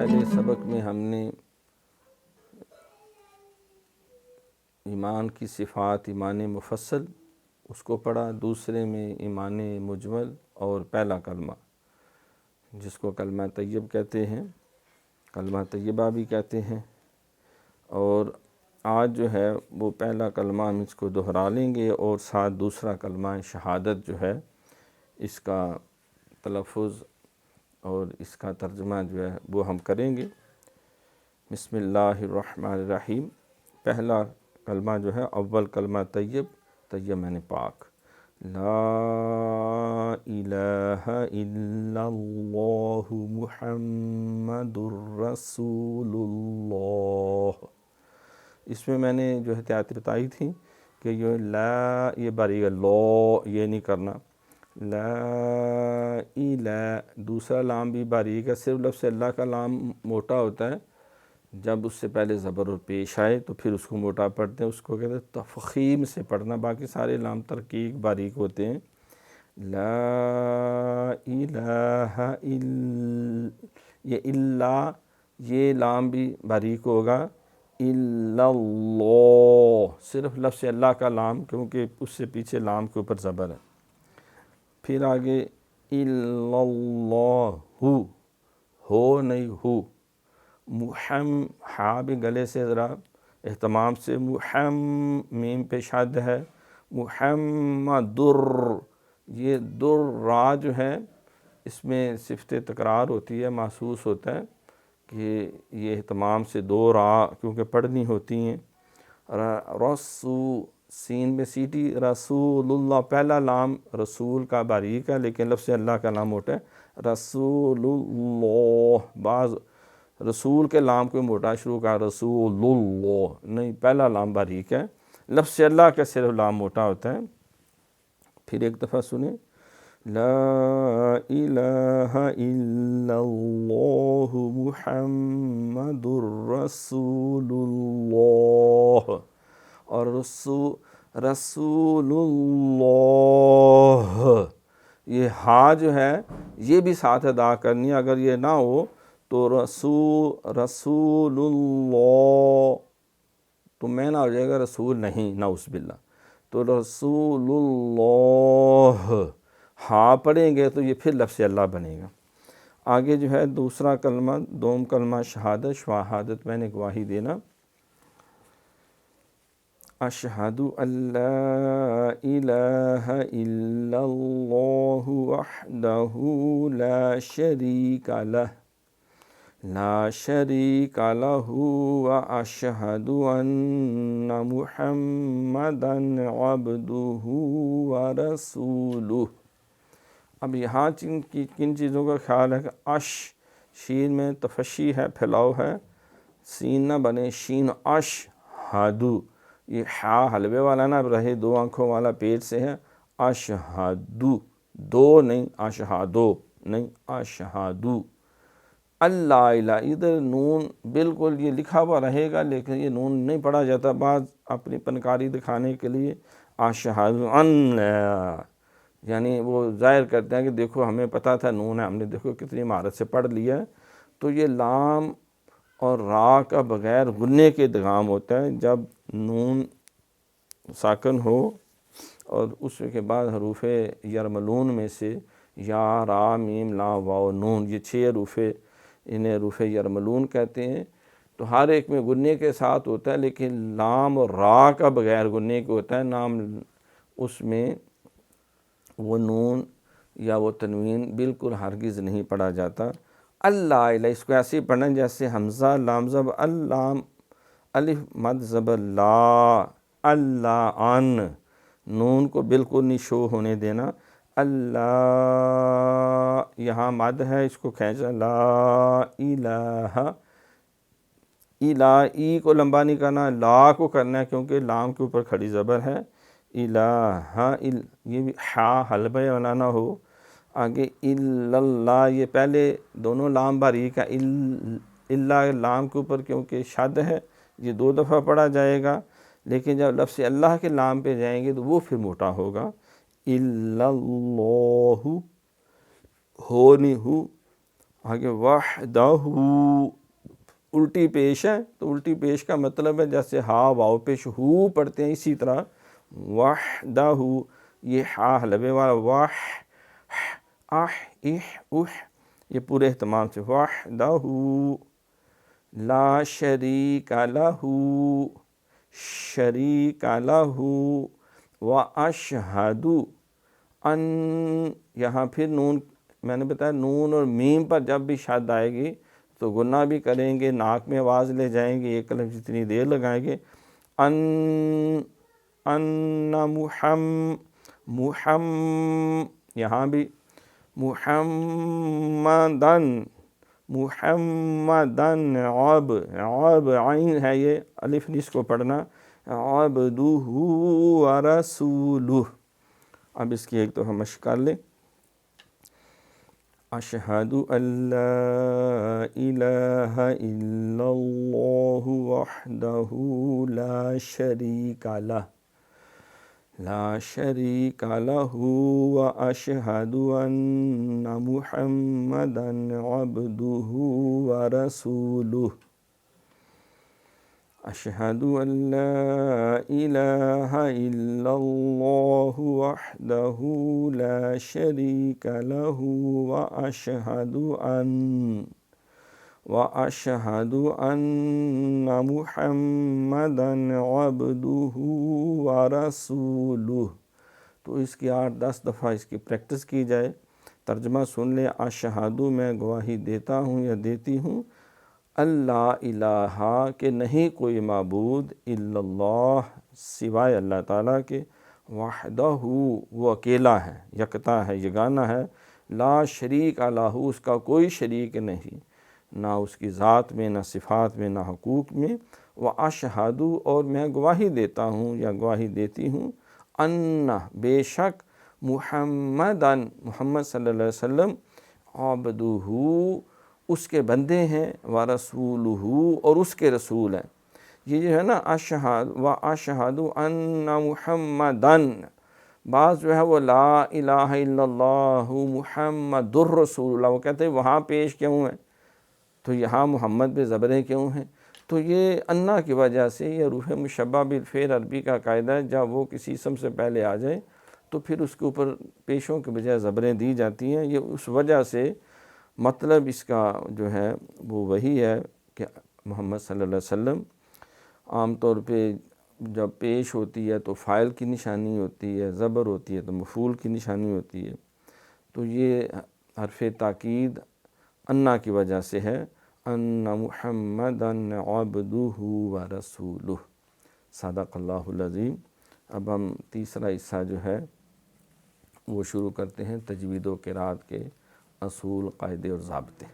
پہلے سبق میں ہم نے ایمان کی صفات، ایمان مفصل اس کو پڑھا، دوسرے میں ایمان مجمل اور پہلا کلمہ جس کو کلمہ طیب کہتے ہیں، کلمہ طیبہ بھی کہتے ہیں۔ اور آج جو ہے وہ پہلا کلمہ ہم اس کو دہرا لیں گے اور ساتھ دوسرا کلمہ شہادت جو ہے اس کا تلفظ اور اس کا ترجمہ جو ہے وہ ہم کریں گے۔ بسم اللہ الرحمن الرحیم۔ پہلا کلمہ جو ہے اول کلمہ طیب، طیب معنی پاک، لا الہ الا اللہ محمد الرسول اللہ۔ اس میں نے جو احتیاطی بتائی تھی کہ یہ باریک لو یہ نہیں کرنا، لا الہ، دوسرا لام بھی باریک ہے، صرف لفظ اللہ کا لام موٹا ہوتا ہے، جب اس سے پہلے زبر اور پیش آئے تو پھر اس کو موٹا پڑھتے ہیں، اس کو کہتے ہیں تفخیم سے پڑھنا، باقی سارے لام ترقیق باریک ہوتے ہیں۔ لا الہ یہ اللہ، یہ لام بھی باریک ہوگا، الا اللہ، صرف لفظ اللہ کا لام کیونکہ اس سے پیچھے لام کے اوپر زبر ہے۔ پھر آگے الا اللہ، ہو نہیں ہو، ہاں بھی گلے سے ذرا اہتمام سے، میم پہ شد ہے، محمد یہ را جو ہے اس میں صفت تکرار ہوتی ہے، محسوس ہوتا ہے کہ یہ اہتمام سے دو را کیونکہ پڑھنی ہوتی ہیں۔ سین میں سیٹی، رسول اللہ، پہلا لام رسول کا باریک ہے لیکن لفظ اللہ کا لام موٹا ہے، رسول اللہ، بعض رسول کے لام کو موٹا شروع کا، رسول اللہ نہیں، پہلا لام باریک ہے، لفظ اللہ کا صرف لام موٹا ہوتا ہے۔ پھر ایک دفعہ سنیں، لا الہ الا اللہ محمد الرسول اللہ، اور رسول اللہ، یہ ہا جو ہے یہ بھی ساتھ ادا کرنی ہے، اگر یہ نہ ہو تو رسول اللہ تو میں نہ ہو جائے گا رسول نہیں، نعوذ باللہ، تو رسول اللہ ہاں پڑھیں گے تو یہ پھر لفظ اللہ بنے گا۔ آگے جو ہے دوسرا کلمہ، دوم کلمہ شہادت، شہادت میں نے گواہی دینا، اشہد ان لا الہ الا اللہ وحدہ لا شریک لہ، لا شریک لہ، واشہد ان محمدا عبدہ ورسولہ۔ اب یہاں کن چیزوں کا خیال ہے کہ شین میں تفشی ہے، پھیلاؤ ہے، سین نہ بنے، شین اشہدو، یہ حلوے والا نہ رہے، دو آنکھوں والا پیٹ سے ہے، اشہدو، دو نہیں، اشہدو نہیں، اشہدو، اللہ الہ، ادھر نون بالکل یہ لکھا ہوا رہے گا لیکن یہ نون نہیں پڑھا جاتا، بعض اپنی پنکاری دکھانے کے لیے اشہد ان، یعنی وہ ظاہر کرتے ہیں کہ دیکھو ہمیں پتہ تھا نون ہے، ہم نے دیکھو کتنی مہارت سے پڑھ لیا ہے۔ تو یہ لام اور را کا بغیر غنے کے ادغام ہوتا ہے، جب نون ساکن ہو اور اس کے بعد حروف یرملون میں سے یا، را، میم، لام، واو، نون، یہ 6 حروف، انہیں حروف یرملون کہتے ہیں۔ تو ہر ایک میں غنے کے ساتھ ہوتا ہے لیکن لام اور را کا بغیر غنے کے ہوتا ہے، نام اس میں وہ نون یا وہ تنوین بالکل ہرگز نہیں پڑھا جاتا۔ اللہ الہ، اس کو ایسے ہی پڑھنا جیسے حمزہ لام زبر اللام، الف مد زبر لا، اللہ ان، نون کو بالکل نہیں شو ہونے دینا، اللہ، یہاں مد ہے اس کو کھینچا، لا الہ، الہ، ای کو لمبا نہیں کرنا، لا کو کرنا ہے کیونکہ لام کے اوپر کھڑی زبر ہے، الہ، یہ بھی ہا حلبہ والا نہ ہو۔ آگے اللہ، یہ پہلے دونوں لام باریک ہے، اللہ لام کے اوپر کیونکہ شد ہے یہ 2 دفعہ پڑھا جائے گا، لیکن جب لفظ اللہ کے لام پہ جائیں گے تو وہ پھر موٹا ہوگا، الا اللہ، ہو نہیں ہو، آگے وحدہ، الٹی پیش ہے تو الٹی پیش کا مطلب ہے جیسے ہا واو پیش ہو پڑھتے ہیں، اسی طرح وحدہ، یہ ہا حلبے والا واہ آہ اہ اہ، یہ پورے اہتمام سے وحدہ لا شریک لہ، شریک لہ، واشہد ان، یہاں پھر نون، میں نے بتایا نون اور میم پر جب بھی شد آئے گی تو گناہ بھی کریں گے، ناک میں آواز لے جائیں گے، ایک لفظ جتنی دیر لگائیں گے، ان یہاں بھی محمدن، محمدن، عب عین ہے یہ، الف نہیں اس کو پڑھنا، عبدہ ورسولہ۔ اب اس کی ایک تو ہم مشق کر لیں، اشہد ان لا الہ الا اللہ وحدہ لا شریک لہ، لا شریک لہ، واشہد ان محمدا عبدہ ورسولہ، اشہد ان لا الہ الا اللہ وحدہ لا شریک لہ، واشہد ان محمدا عبدہ ورسولہ۔ تو اس کی 8-10 دفعہ اس کی پریکٹس کی جائے، ترجمہ سن لیں، اشہد میں گواہی دیتا ہوں یا دیتی ہوں، اللہ الہ کہ نہیں کوئی معبود، الا اللہ سوائے اللہ تعالیٰ کے، وحدہ وہ اکیلا ہے، یکتا ہے، یگانہ ہے، لا شریک لہ اس کا کوئی شریک نہیں، نہ اس کی ذات میں، نہ صفات میں، نہ حقوق میں، واشہد اور میں گواہی دیتا ہوں یا گواہی دیتی ہوں، ان بے شک، محمدن محمد صلی اللہ علیہ وسلم، عبدہ اس کے بندے ہیں، ورسولہ اور اس کے رسول ہیں۔ یہ جو ہے نا اشہد واشہد ان محمدن، بعض جو ہے وہ لا الہ الا اللہ محمد الرسول اللہ، وہ کہتے ہیں وہاں پیش کیوں ہیں تو یہاں محمد پہ زبریں کیوں ہیں؟ تو یہ انا کی وجہ سے، یہ روح مشبہ بالفعل عربی کا قاعدہ ہے، جب وہ کسی اسم سے پہلے آ جائے تو پھر اس کے اوپر پیشوں کے بجائے زبریں دی جاتی ہیں، یہ اس وجہ سے مطلب اس کا جو ہے وہ وہی ہے کہ محمد صلی اللہ علیہ وسلم عام طور پہ جب پیش ہوتی ہے تو فاعل کی نشانی ہوتی ہے، زبر ہوتی ہے تو مفعول کی نشانی ہوتی ہے، تو یہ حرف تاکید انا کی وجہ سے ہے، ان محمدا عبدہ ورسولہ۔ صدق اللہ العظیم۔ اب ہم تیسرا حصہ جو ہے وہ شروع کرتے ہیں، تجوید و قرات کے اصول، قاعدے اور ضابطے۔